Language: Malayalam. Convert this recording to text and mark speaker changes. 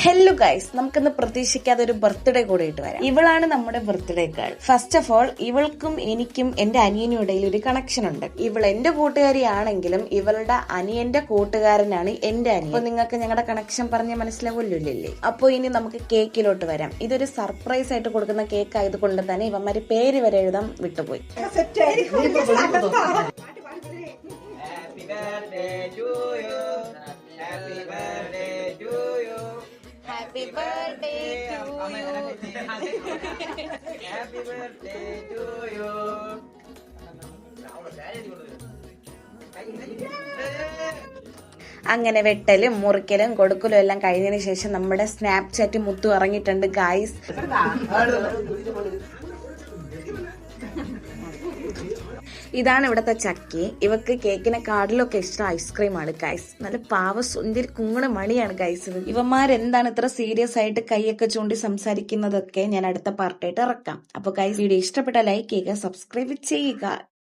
Speaker 1: ഹലോ ഗൈസ്, നമുക്കിന്ന് പ്രതീക്ഷിക്കാതെ ഒരു ബർത്ത്ഡേ കൂടെ ഇട്ട് വരാം. ഇവളാണ് നമ്മുടെ birthday girl. First of all, ഇവൾക്കും എനിക്കും എന്റെ അനിയനും ഇടയിൽ ഒരു കണക്ഷൻ ഉണ്ട്. ഇവൾ എന്റെ കൂട്ടുകാരിയാണെങ്കിലും ഇവളുടെ അനിയന്റെ കൂട്ടുകാരനാണ് എന്റെ അനിയൻ. അപ്പൊ നിങ്ങൾക്ക് ഞങ്ങളുടെ കണക്ഷൻ പറഞ്ഞ മനസ്സിലാവില്ലേ? അപ്പൊ ഇനി നമുക്ക് കേക്കിലോട്ട് വരാം. ഇതൊരു സർപ്രൈസ് ആയിട്ട് കൊടുക്കുന്ന കേക്ക് ആയതുകൊണ്ട് തന്നെ ഇവന്മാര് പേര് വരെ എഴുതാൻ വിട്ടുപോയി.
Speaker 2: Happy birthday to you.
Speaker 3: Happy birthday to you.
Speaker 1: അങ്ങനെ വെട്ടലും മുറിക്കലും കൊടുക്കലും എല്ലാം കഴിഞ്ഞതിന് ശേഷം നമ്മുടെ സ്നാപ്ചാറ്റ് മുത്തു ഇറങ്ങിയിട്ടുണ്ട് ഗായ്സ്. ഇതാണ് ഇവിടത്തെ ചക്കി. ഇവക്ക് കേക്കിനെ കാർഡിലൊക്കെ ഇഷ്ടം ഐസ്ക്രീമാണ് ഗൈസ്. നല്ല പാവ സുന്ദരി കുങ്ങണ മണിയാണ് ഗൈസ്. ഇവന്മാരെന്താണ് ഇത്ര സീരിയസ് ആയിട്ട് കൈയൊക്കെ ചൂണ്ടി സംസാരിക്കുന്നതൊക്കെ ഞാൻ അടുത്ത പാർട്ടായിട്ട് ഇറക്കാം. അപ്പൊ ഗൈസ്, വീഡിയോ ഇഷ്ടപ്പെട്ട ലൈക്ക് ചെയ്യുക, സബ്സ്ക്രൈബ് ചെയ്യുക.